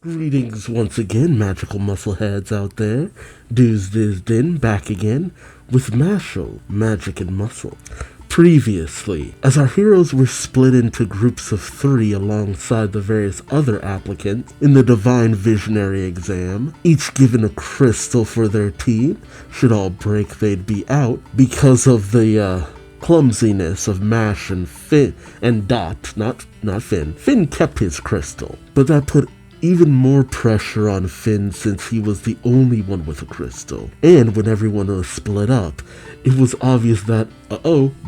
Greetings once again, magical muscleheads out there. Duuz-Diz-Din back again with Mashle, Magic and Muscle. Previously, as our heroes were split into groups of 3 alongside the various other applicants in the Divine Visionary exam, each given a crystal for their team. Should all break, they'd be out because of the clumsiness of Mash and Finn and Dot, not Finn. Finn kept his crystal, but that put even more pressure on Finn since he was the only one with a crystal. And when everyone was split up, it was obvious that,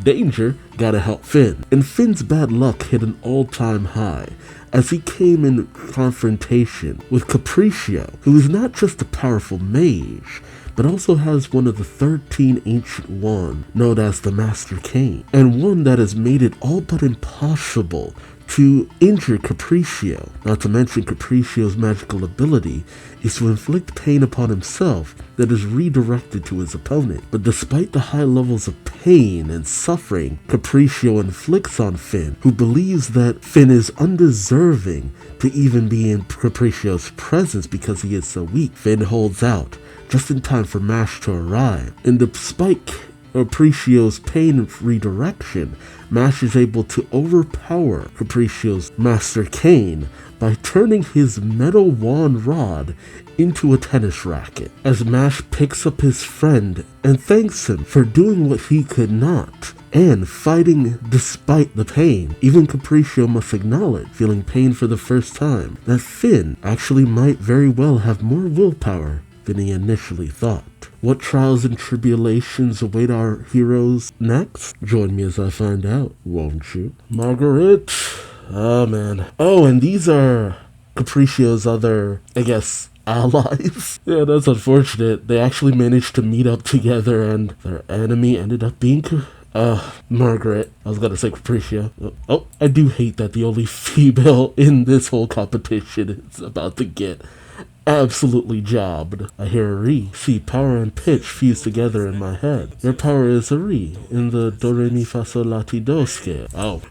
danger, gotta help Finn. And Finn's bad luck hit an all-time high as he came in confrontation with Capriccio, who is not just a powerful mage, but also has one of the 13 ancient wands known as the Master Cane, and one that has made it all but impossible to injure Capriccio. Not to mention Capriccio's magical ability is to inflict pain upon himself that is redirected to his opponent. But despite the high levels of pain and suffering Capriccio inflicts on Finn, who believes that Finn is undeserving to even be in Capriccio's presence because he is so weak, Finn holds out just in time for Mash to arrive. And despite Capriccio's pain and redirection, Mash is able to overpower Capriccio's Master Cane by turning his metal wand rod into a tennis racket, as Mash picks up his friend and thanks him for doing what he could not and fighting despite the pain. Even Capriccio must acknowledge, feeling pain for the first time, that Finn actually might very well have more willpower than he initially thought. What trials and tribulations await our heroes next? Join me as I find out, won't you? Margaret? Oh man. Oh, and these are Capriccio's other, allies. Yeah, that's unfortunate. They actually managed to meet up together and their enemy ended up being Margaret. I was gonna say Capriccio. Oh, I do hate that the only female in this whole competition is about to get absolutely jobbed. I hear a re. See, power and pitch fused together in my head. Your power is a re in the do re mi fa sol la ti do scale. Oh.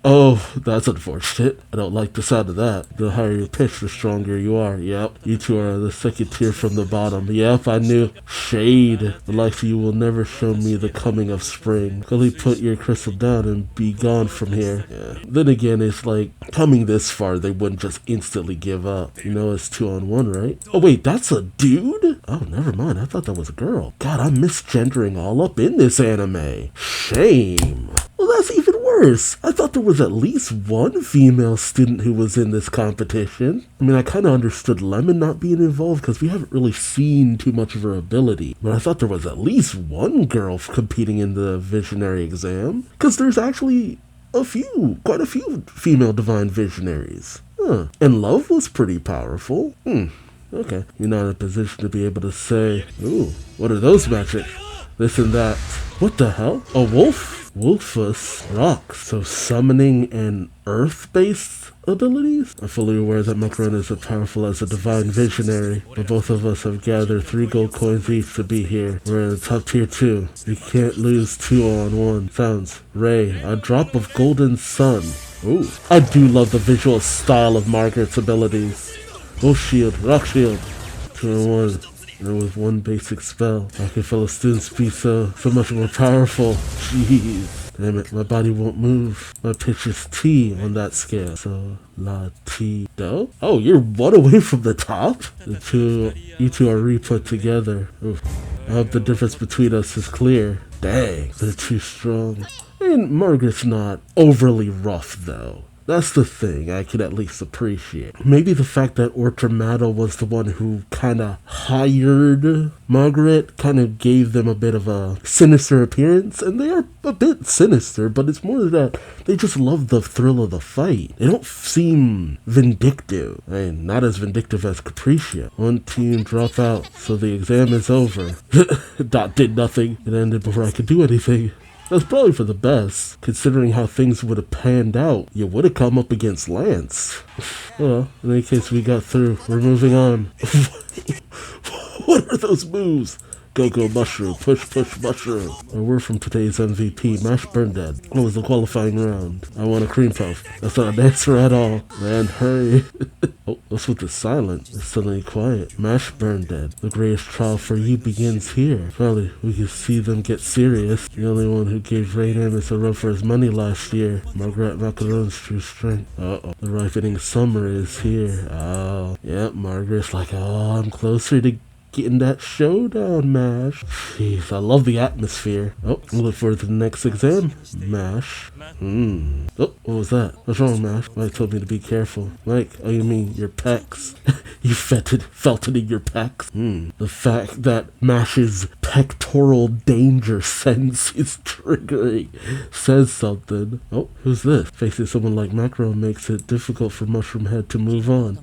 Oh, that's unfortunate. I don't like the sound of that. The higher your pitch, the stronger you are. Yep. You two are the second tier from the bottom. Yep, I knew. Shade. The likes of you will never show me the coming of spring. Really put your crystal down and be gone from here. Yeah. Then again, it's like, coming this far, they wouldn't just instantly give up. You know, it's 2-on-1, right? Oh wait, that's a dude? Oh, never mind. I thought that was a girl. God, I'm misgendering all up in this anime. Shame. Well, that's even worse. I thought there was at least one female student who was in this competition. I mean, I kind of understood Lemon not being involved because we haven't really seen too much of her ability. But I thought there was at least one girl competing in the Visionary exam. Because there's actually quite a few female Divine Visionaries. And Love was pretty powerful. Okay. You're not in a position to be able to say, ooh, what are those magic? This and that. What the hell? A wolf? Wolfus rocks. So summoning and earth-based abilities? I'm fully aware that Macaron is as powerful as a Divine Visionary, but both of us have gathered 3 gold coins each to be here. We're in the top tier 2. We can't lose 2-on-1. Sounds. Ray, a drop of golden sun. Ooh. I do love the visual style of Margaret's abilities. Ghost shield, rock shield. 2-on-1. And with one basic spell, I can fellow students be so much more powerful. Jeez. Damn it, my body won't move. My pitch is T on that scale. So, la T do? Oh, you're 1 away from the top? You two are re-put together. Oof. I hope the difference between us is clear. Dang, they're too strong. And Margaret's not overly rough though. That's the thing I can at least appreciate. Maybe the fact that Ortramato was the one who kind of hired Margaret kind of gave them a bit of a sinister appearance. And they are a bit sinister, but it's more that they just love the thrill of the fight. They don't seem vindictive. I mean, not as vindictive as Capriccio. One team drop out, so the exam is over. Dot did nothing. It ended before I could do anything. That's probably for the best, considering how things would have panned out. You would have come up against Lance. Well, in any case, we got through. We're moving on. What are those moves? Go mushroom. Push mushroom. A word from today's MVP, Burnedead. What was the qualifying round? I want a cream puff. That's not an answer at all. Man, hurry. Oh, what's with the silence? It's suddenly quiet. Burnedead. The greatest trial for you begins here. Finally, we can see them get serious. The only one who gave Alchemist a run for his money last year. Margaret Macaron's true strength. Uh-oh. The ripening summer is here. Oh. Yep, Margaret's like, oh, I'm closer to getting that showdown, Mash. Jeez, I love the atmosphere. Oh, I look forward to the next exam, Mash. Oh, what was that? What's wrong, Mash? Mike told me to be careful. Mike, oh, you mean your pecs? You felt it in your pecs? The fact that Mash's pectoral danger sense is triggering says something. Oh, who's this? Facing someone like Macro makes it difficult for Mushroom Head to move on.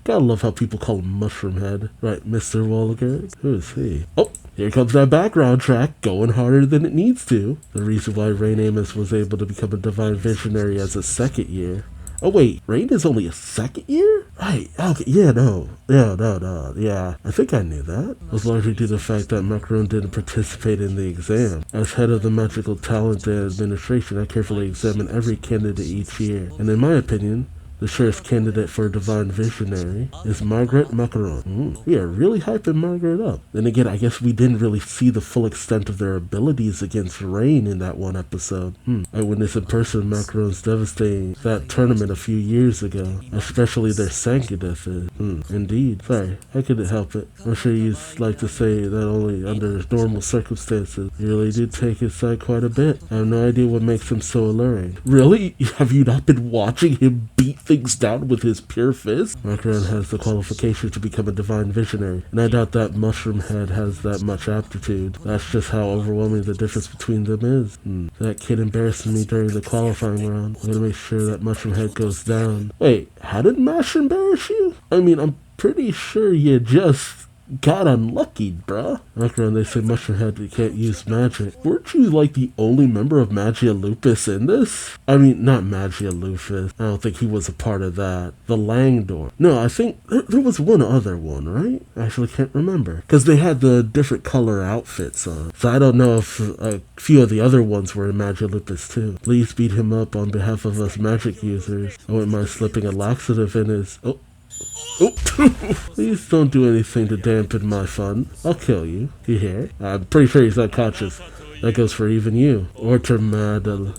Gotta love how people call him Mushroom Head. Right, Mr. Walkin? Who is he? Oh, here comes that background track, going harder than it needs to. The reason why Alchemist was able to become a divine visionary as a second year. Oh wait, Rain is only a second year? Right, okay, no, I think I knew that. It was largely due to the fact that Macaron didn't participate in the exam. As head of the Magical Talent Administration, I carefully examine every candidate each year, and in my opinion, the surest candidate for a divine visionary is Margaret Macaron. We are really hyping Margaret up. Then again, I guess we didn't really see the full extent of their abilities against Rain in that one episode. I witnessed in person Macaron's devastating that tournament a few years ago, especially their Sangadeth. Indeed. Sorry, I couldn't help it. I'm sure you'd like to say that only under normal circumstances. You really do take his side quite a bit. I have no idea what makes him so alluring. Really? Have you not been watching him beat things down with his pure fist? Macaron has the qualification to become a divine visionary, and I doubt that Mushroom Head has that much aptitude. That's just how overwhelming the difference between them is. That kid embarrassed me during the qualifying round. I'm gonna make sure that Mushroom Head goes down. Wait, how did Mash embarrass you? I mean, I'm pretty sure you just got unlucky, bruh. Macaron, they say Mushroom Head can't use magic. Weren't you like the only member of Magia Lupus in this? I mean, not Magia Lupus. I don't think he was a part of that. The Langdor. No, I think there was one other one, right? I actually can't remember. Because they had the different color outfits on. So I don't know if a few of the other ones were in Magia Lupus too. Please beat him up on behalf of us magic users. I wouldn't mind slipping a laxative in his... Oh. Please don't do anything to dampen my fun. I'll kill you. You hear? I'm pretty sure he's unconscious. That goes for even you. Ortermadel.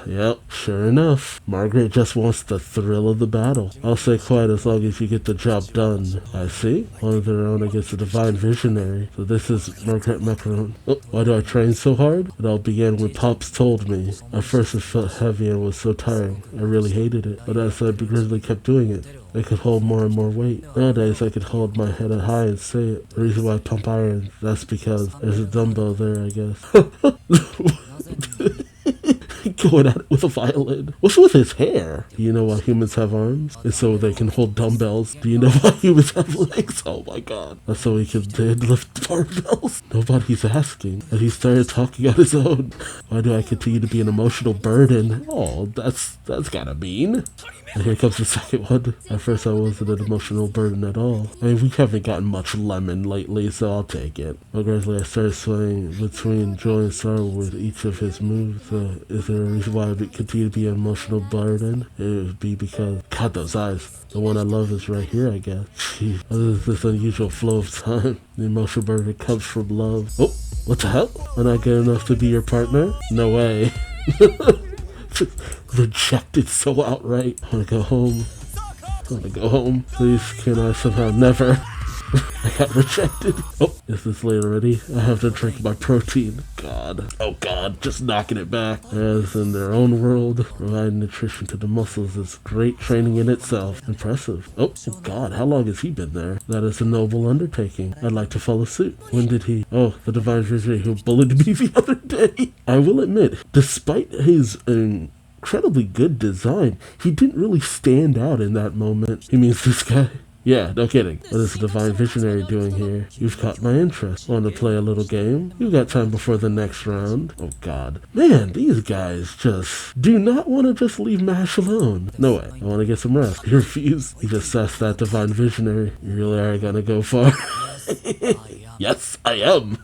Yep, sure enough. Margaret just wants the thrill of the battle. I'll stay quiet as long as you get the job done. I see. One of their own against a divine visionary. So this is Margaret Macaron. Oh, why do I train so hard? It all began when Pops told me. At first it felt heavy and was so tiring. I really hated it. But as I begrudgingly kept doing it, I could hold more and more weight. Nowadays, I could hold my head up high and say it. The reason why I pump iron, that's because there's a dumbbell there, I guess. Going at it with a violin. What's with his hair? Do you know why humans have arms? It's so they can hold dumbbells. Do you know why humans have legs? Oh my god. That's so he can lift barbells. Nobody's asking. And he started talking on his own. Why do I continue to be an emotional burden? Oh, that's gotta mean. And here comes the second one. At first I wasn't an emotional burden at all. I mean, we haven't gotten much lemon lately, so I'll take it. But gradually I started swaying between joy and sorrow with each of his moves. So is there a reason why I continue to be an emotional burden? It would be because, God, those eyes. The one I love is right here, I guess. Jeez, there's this unusual flow of time. The emotional burden comes from love. Oh, what the hell? Am I good enough to be your partner? No way. Rejected so outright. I wanna go home. Please, can I somehow never? I got rejected. Oh, is this late already? I have to drink my protein. God. Oh god, just knocking it back. As in their own world, providing nutrition to the muscles is great training in itself. Impressive. Oh god, how long has he been there? That is a noble undertaking. I'd like to follow suit. When did he? Oh, the divine visionary who bullied me the other day. I will admit, despite his incredibly good design, he didn't really stand out in that moment. He means this guy. Yeah, no kidding. What is the divine visionary doing here? You've caught my interest. Want to play a little game? You've got time before the next round. Oh god. Man, these guys just do not want to just leave Mash alone. No way. I want to get some rest. You refuse. You just sassed that divine visionary. You really are gonna go far. Yes, I am.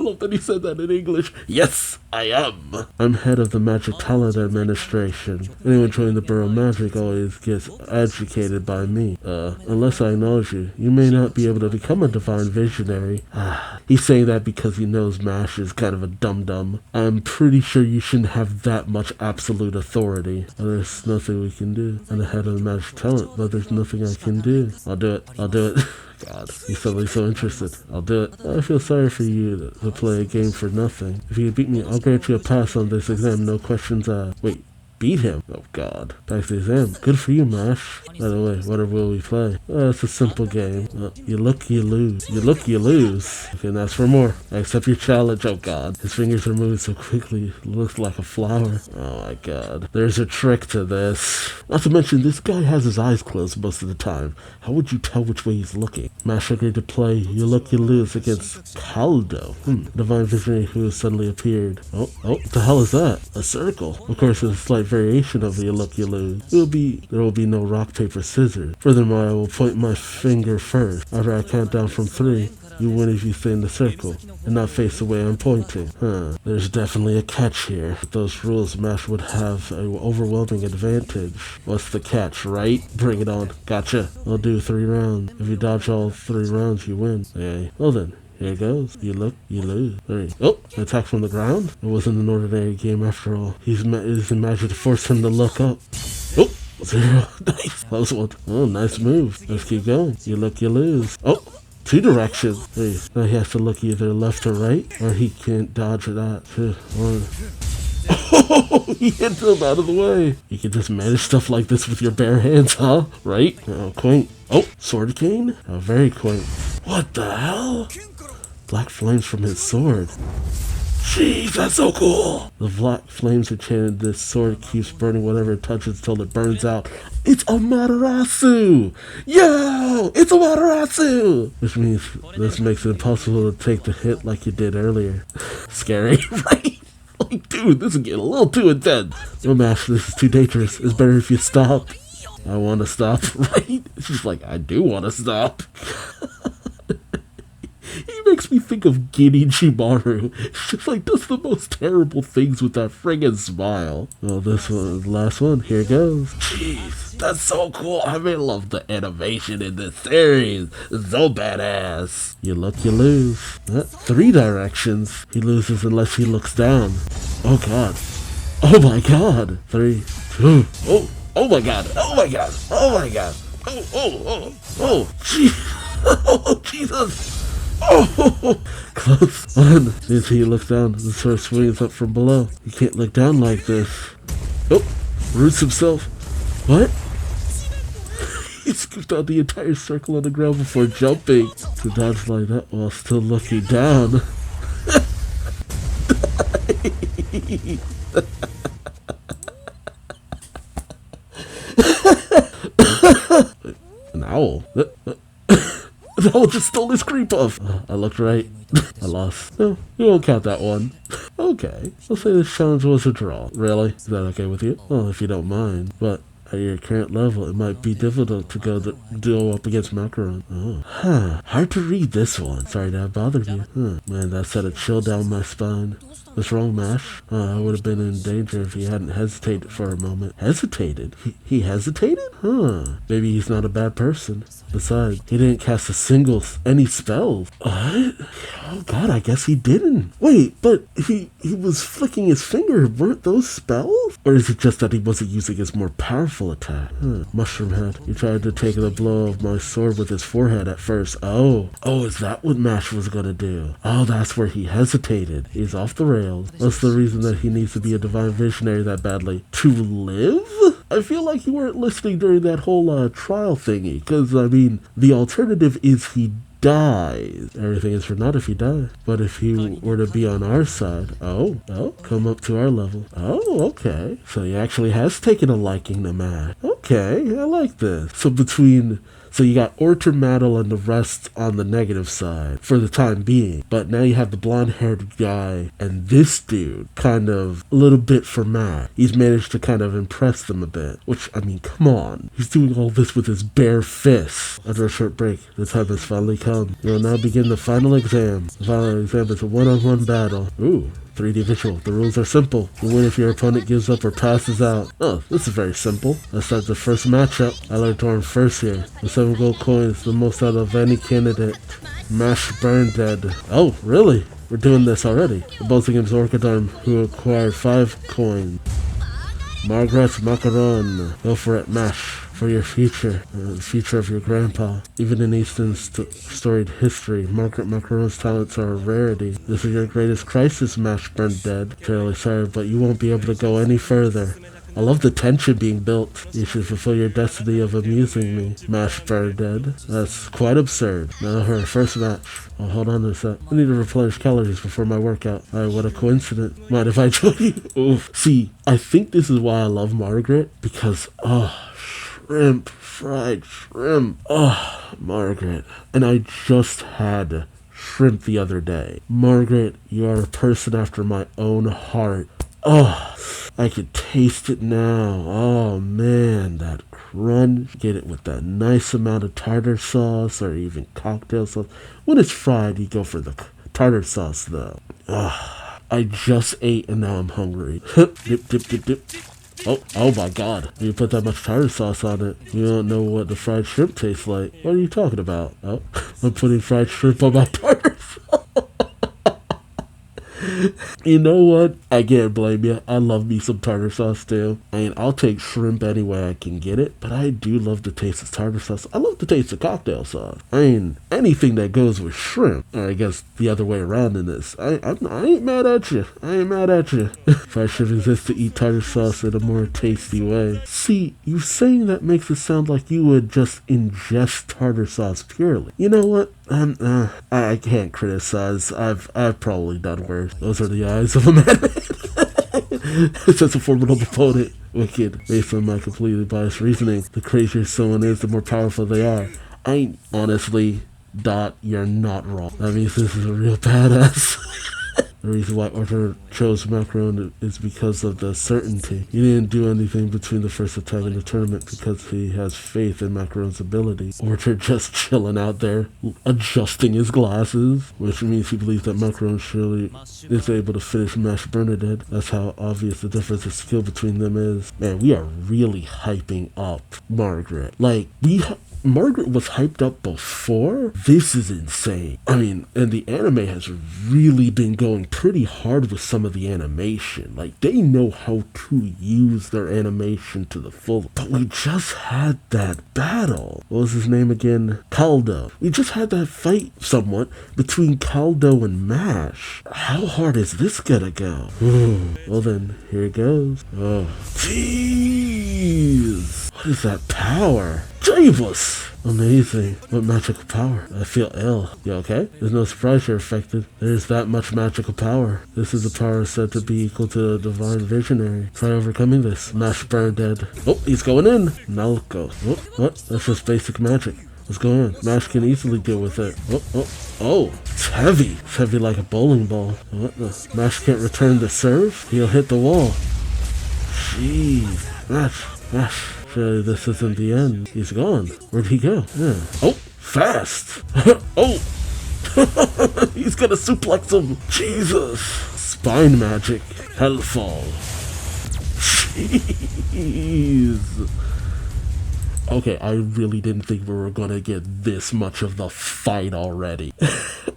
love that he said that in English. Yes, I am. I'm head of the Magic Talent Administration. Anyone joining the Borough of Magic always gets educated by me. Unless I acknowledge you, you may not be able to become a divine visionary. He's saying that because he knows Mash is kind of a dum-dum. I'm pretty sure you shouldn't have that much absolute authority. There's nothing we can do. I'm the head of the Magic Talent, but there's nothing I can do. I'll do it. God, he's suddenly so interested. I'll do it. I feel sorry for you to play a game for nothing. If you beat me, I'll grant you a pass on this exam, no questions asked. Wait, beat him? Oh God. Back to the exam. Good for you, Mash. By the way, what will we play? It's a simple game. You look, you lose. You look, you lose. Okay, and that's for more. I accept your challenge. Oh God. His fingers are moving so quickly, it looks like a flower. Oh my God. There's a trick to this. Not to mention, this guy has his eyes closed most of the time. How would you tell which way he's looking? Mash agreed to play You Look, You Lose against Caldo. Divine Visionary who suddenly appeared. Oh, what the hell is that? A circle. Of course, it's a slight variation of You Look, You Lose. There will be no rock, paper, scissors. Furthermore, I will point my finger first. After I count down from 3, you win if you stay in the circle and not face the way I'm pointing. There's definitely a catch here. With those rules, Mash would have an overwhelming advantage. What's the catch, right? Bring it on. Gotcha. I'll do 3 rounds. If you dodge all 3 rounds, you win. Okay. Well then. Here it goes. You look, you lose. 3. Oh, an attack from the ground? It wasn't an ordinary game after all. His magic to force him to look up. Oh, 0. Nice. Close one. Oh, nice move. Let's keep going. You look, you lose. Oh, 2 directions. Hey, now he has to look either left or right, or he can't dodge that. 2, 1. Oh, he hit him out of the way. You can just manage stuff like this with your bare hands, huh? Right? Oh, quaint. Oh, sword cane? Oh, very quaint. What the hell? Black flames from his sword. Jeez, that's so cool. The black flames are chanted. This sword keeps burning whatever it touches until it burns out. It's a Matarasu! Yo! It's a Matarasu! Which means this makes it impossible to take the hit like you did earlier. Scary, right? Like, dude, this is getting a little too intense. No, Mash, this is too dangerous. It's better if you stop. I want to stop, right? She's like, I do want to stop. He makes me think of Gini Chimaru. It's just like, does the most terrible things with that friggin' smile. Well, this one, the last one. Here goes. Jeez, that's so cool. I love the animation in this series. It's so badass. You look, you lose. 3 directions. He loses unless he looks down. Oh God. Oh my God. 3, 2. Oh my God. Oh my God. Oh my God. Oh, jeez. Oh, Jesus. Oh, close one. As he looks down, the sword swings up from below. You can't look down like this. Oh, roots himself. What? He scooped out the entire circle on the ground before jumping. To dodge like that while still looking down. An owl? The owl just stole his creep off. I looked right. I lost. No, you won't count that one. Okay, I'll say this challenge was a draw. Really? Is that okay with you? Well, if you don't mind. But at your current level, it might be difficult to go up against Macaron. Oh. Hard to read this one. Sorry to have bothered you. Man, that sent a chill down my spine. What's wrong, Mash? I would have been in danger if he hadn't hesitated for a moment. Hesitated? He hesitated? Maybe he's not a bad person. Besides, he didn't cast any spells. What? Oh God, I guess he didn't. Wait, but he was flicking his finger. Weren't those spells? Or is it just that he wasn't using his more powerful attack? Mushroom Head. He tried to take the blow of my sword with his forehead at first. Oh, is that what Mash was gonna do? Oh, that's where he hesitated. He's off the rails. That's the reason that he needs to be a divine visionary that badly. To live? I feel like you weren't listening during that whole trial thingy, because, I mean, the alternative is he dies. Everything is for naught if he dies. But if he were to be on our side, come up to our level. Oh, okay. So he actually has taken a liking to Matt. Okay, I like this. So between So you got Ortermattle and the rest on the negative side for the time being. But now you have the blonde-haired guy and this dude kind of a little bit for Matt. He's managed to kind of impress them a bit. Which, I mean, come on. He's doing all this with his bare fists. After a short break, the time has finally come. We will now begin the final exam. The final exam is a one-on-one battle. Ooh. 3D visual. The rules are simple. You win if your opponent gives up or passes out. Oh, this is very simple. Let's start the first matchup. I learned to arm first here. With 7 gold coins, the most out of any candidate. Burnedead. Oh, really? We're doing this already. The both against Orchidorm, who acquired 5 coins. Margaret Macaron. Go for it, Mash. For your future, the future of your grandpa. Even in Easton's storied history, Margaret Macaron's talents are a rarity. This is your greatest crisis, Mash Burnedead. Terribly sorry, but you won't be able to go any further. I love the tension being built. You should fulfill your destiny of amusing me, Mash Burnedead. That's quite absurd. Now her first match. Oh, hold on a sec. I need to replenish calories before my workout. Alright, what a coincidence. Mind if I join you? Oof. See, I think this is why I love Margaret, because, shrimp, fried shrimp. Oh, Margaret. And I just had shrimp the other day. Margaret, you are a person after my own heart. Oh, I can taste it now. Oh man, that crunch. Get it with that nice amount of tartar sauce or even cocktail sauce. When it's fried, you go for the tartar sauce though. I just ate and now I'm hungry. Dip, dip, dip, dip. Oh my god. You put that much tartar sauce on it. You don't know what the fried shrimp tastes like. What are you talking about? Oh, I'm putting fried shrimp on my tartar sauce. You know what? I can't blame you. I love me some tartar sauce too. I mean, I'll take shrimp any way I can get it, but I do love the taste of tartar sauce. I love the taste of cocktail sauce. I mean, anything that goes with shrimp. Or I guess the other way around in this. I ain't mad at you. I ain't mad at you. Fried shrimp exists to eat tartar sauce in a more tasty way. See, you saying that makes it sound like you would just ingest tartar sauce purely. You know what? I can't criticize. I've probably done worse. Those are the eyes of a madman. Such a formidable opponent. Wicked. Based on my completely biased reasoning, the crazier someone is, the more powerful they are. Honestly, Dot, you're not wrong. That means this is a real badass. The reason why Orter chose Macaron is because of the certainty. He didn't do anything between the first attack and the tournament because he has faith in Macaron's ability. Orter just chilling out there, adjusting his glasses, which means he believes that Macaron surely is able to finish Mash Burnedead. That's how obvious the difference of skill between them is. Man, we are really hyping up Margaret. Like, Margaret was hyped up before? This is insane. I mean, and the anime has really been going pretty hard with some of the animation. Like, they know how to use their animation to the full. But we just had that battle. What was his name again? Caldo. We just had that fight somewhat between Caldo and Mash. How hard is this gonna go? Well then, here it goes. Oh, jeez. What is that power? Jeebus! Amazing. What magical power. I feel ill. You okay? There's no surprise you're affected. There's that much magical power. This is a power said to be equal to the divine visionary. Try overcoming this. Mash Burnedead. Oh, he's going in. Nalco. Oh, what? That's just basic magic. What's going on? Mash can easily deal with it. Oh, it's heavy. It's heavy like a bowling ball. What the? Mash can't return the serve? He'll hit the wall. Jeez. Mash. Surely this isn't the end. He's gone. Where'd he go? Yeah. Oh, fast. Oh. He's gonna suplex him. Jesus. Spine magic. Hellfall. Jeez. Okay, I really didn't think we were gonna get this much of the fight already.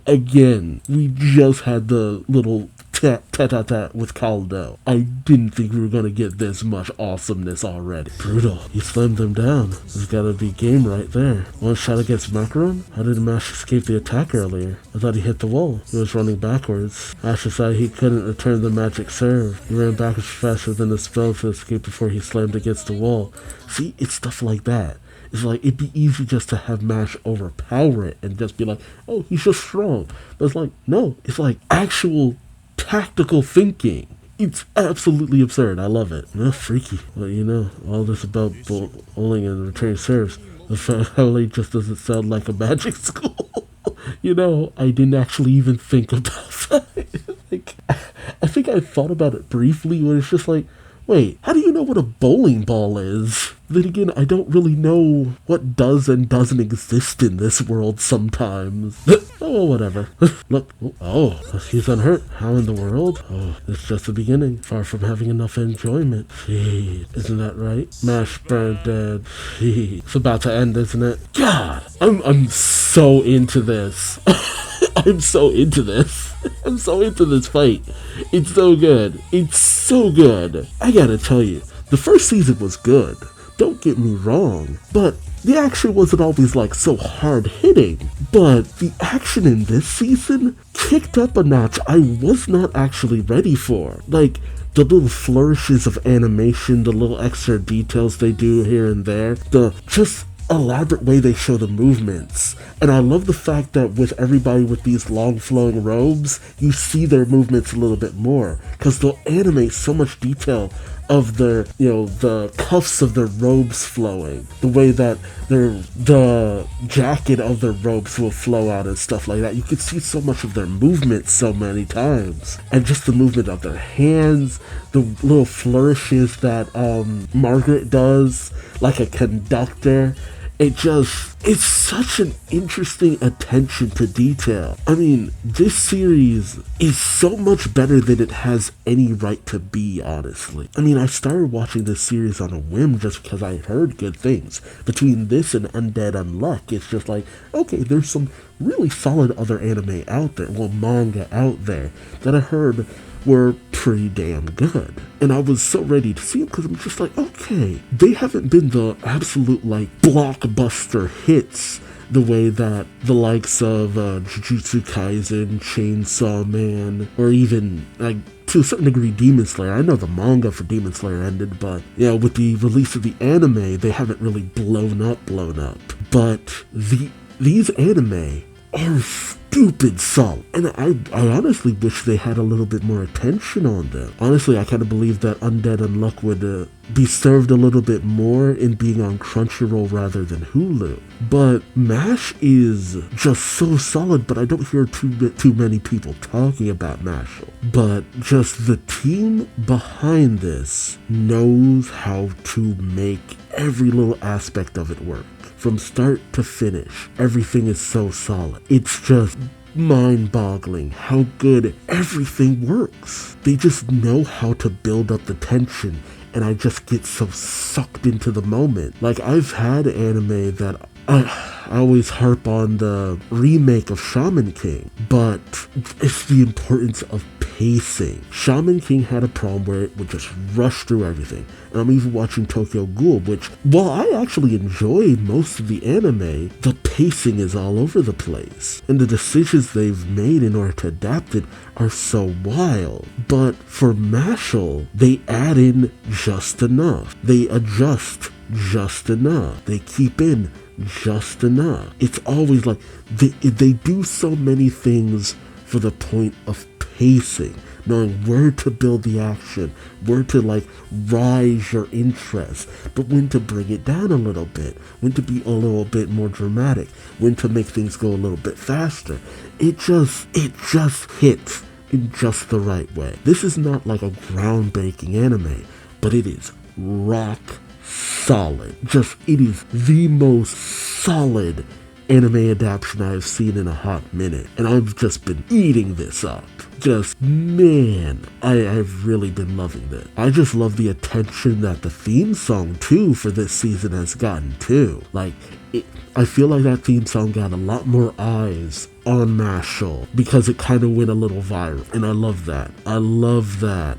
Again, we just had the little tat-tat-tat with Caldo. I didn't think we were gonna get this much awesomeness already. Brutal. He slammed them down. There's gotta be game right there. One shot against Macaron? How did Mash escape the attack earlier? I thought he hit the wall. He was running backwards. Mash decided he couldn't return the magic serve. He ran backwards faster than the spell to escape before he slammed against the wall. See, it's stuff like that. It's like, it'd be easy just to have Mash overpower it and just be like, oh, he's just strong. But it's like, no, it's like actual tactical thinking. It's absolutely absurd. I love it. Freaky. Well, you know, all this about bowling and returning serves. The family just doesn't sound like a magic school. I didn't actually even think about that. Like, I think I thought about it briefly, where it's just like, wait, how do you know what a bowling ball is? Then again, I don't really know what does and doesn't exist in this world sometimes. Oh, whatever. Look, oh, he's unhurt. How in the world? Oh, it's just the beginning. Far from having enough enjoyment. Gee, isn't that right? Burnedead. It's about to end, isn't it? God, I'm so into this. I'm so into this. I'm so into this fight. It's so good. It's so good. I gotta tell you, the first season was good. Don't get me wrong. But the action wasn't always like so hard hitting. But the action in this season kicked up a notch I was not actually ready for. Like, the little flourishes of animation, the little extra details they do here and there, the just elaborate way they show the movements. And I love the fact that with everybody with these long flowing robes, you see their movements a little bit more, because they'll animate so much detail of their, the cuffs of their robes flowing, the way that the jacket of their robes will flow out and stuff like that. You can see so much of their movement so many times, and just the movement of their hands, the little flourishes that Margaret does like a conductor. It's such an interesting attention to detail. I mean, this series is so much better than it has any right to be, honestly. I mean, I started watching this series on a whim just because I heard good things. Between this and Undead Unluck, it's just like, okay, there's some really solid other anime out there, manga out there, that I heard were pretty damn good. And I was so ready to see them because I'm just like, okay, they haven't been the absolute, blockbuster hits the way that the likes of Jujutsu Kaisen, Chainsaw Man, or even, to a certain degree, Demon Slayer. I know the manga for Demon Slayer ended, but, with the release of the anime, they haven't really blown up. But these anime are stupid solid, and I honestly wish they had a little bit more attention on them. Honestly, I kind of believe that Undead Unluck would be served a little bit more in being on Crunchyroll rather than Hulu. But MASH is just so solid, but I don't hear too many people talking about Mashle. But just the team behind this knows how to make every little aspect of it work. From start to finish, everything is so solid. It's just mind-boggling how good everything works. They just know how to build up the tension, and I just get so sucked into the moment. Like, I've had anime that I always harp on the remake of Shaman King, but it's the importance of pacing. Shaman King had a problem where it would just rush through everything. And I'm even watching Tokyo Ghoul, which, while I actually enjoyed most of the anime, the pacing is all over the place. And the decisions they've made in order to adapt it are so wild. But for Mashle, they add in just enough. They adjust just enough. They keep in just enough. It's always like they do so many things for the point of pacing, knowing where to build the action, where to rise your interest, but when to bring it down a little bit, when to be a little bit more dramatic, when to make things go a little bit faster. It just hits in just the right way. This is not like a groundbreaking anime, but it is rock solid. It is the most solid anime adaptation I've seen in a hot minute, and I've just been eating this up. I've really been loving this. I just love the attention that the theme song too for this season has gotten too. I feel like that theme song got a lot more eyes on Mashle because it kind of went a little viral, and I love that.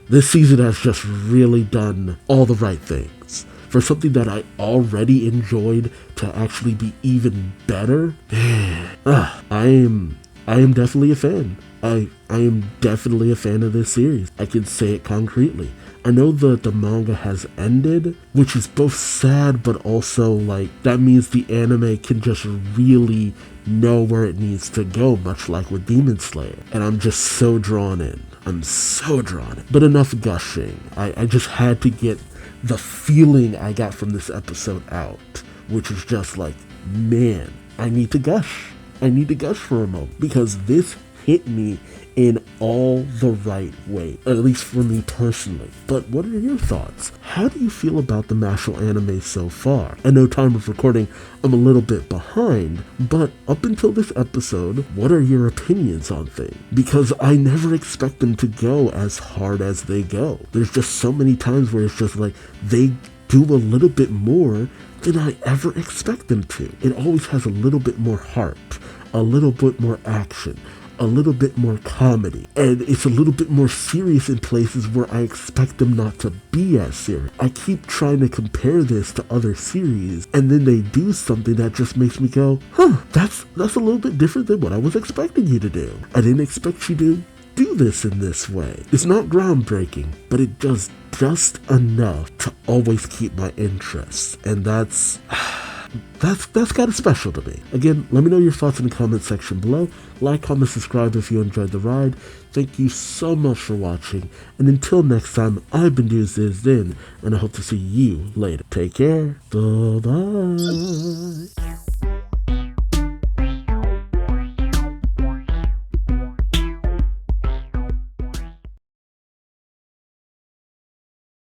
This season has just really done all the right things. For something that I already enjoyed to actually be even better, I am definitely a fan. I am definitely a fan of this series. I can say it concretely. I know that the manga has ended, which is both sad, but also that means the anime can just really know where it needs to go, much like with Demon Slayer. And I'm just so drawn in. But enough gushing. I just had to get the feeling I got from this episode out. which is just like, man, I need to gush. I need to gush for a moment because this hit me in all the right way, at least for me personally. But what are your thoughts? How do you feel about the Mashle anime so far? I know time of recording, I'm a little bit behind, but up until this episode, what are your opinions on things? Because I never expect them to go as hard as they go. There's just so many times where it's just like, they do a little bit more than I ever expect them to. It always has a little bit more heart, a little bit more action, a little bit more comedy, and it's a little bit more serious in places where I expect them not to be as serious. I keep trying to compare this to other series, and then they do something that just makes me go, huh, that's a little bit different than what I was expecting you to do. I didn't expect you to do this in this way. It's not groundbreaking, but it does just enough to always keep my interest, and that's kind of special to me. Again, let me know your thoughts in the comment section below. Like, comment, subscribe if you enjoyed the ride. Thank you so much for watching, and until next time, I've been Duuz-Diz-Din, and I hope to see you later. Take care. Bye-bye.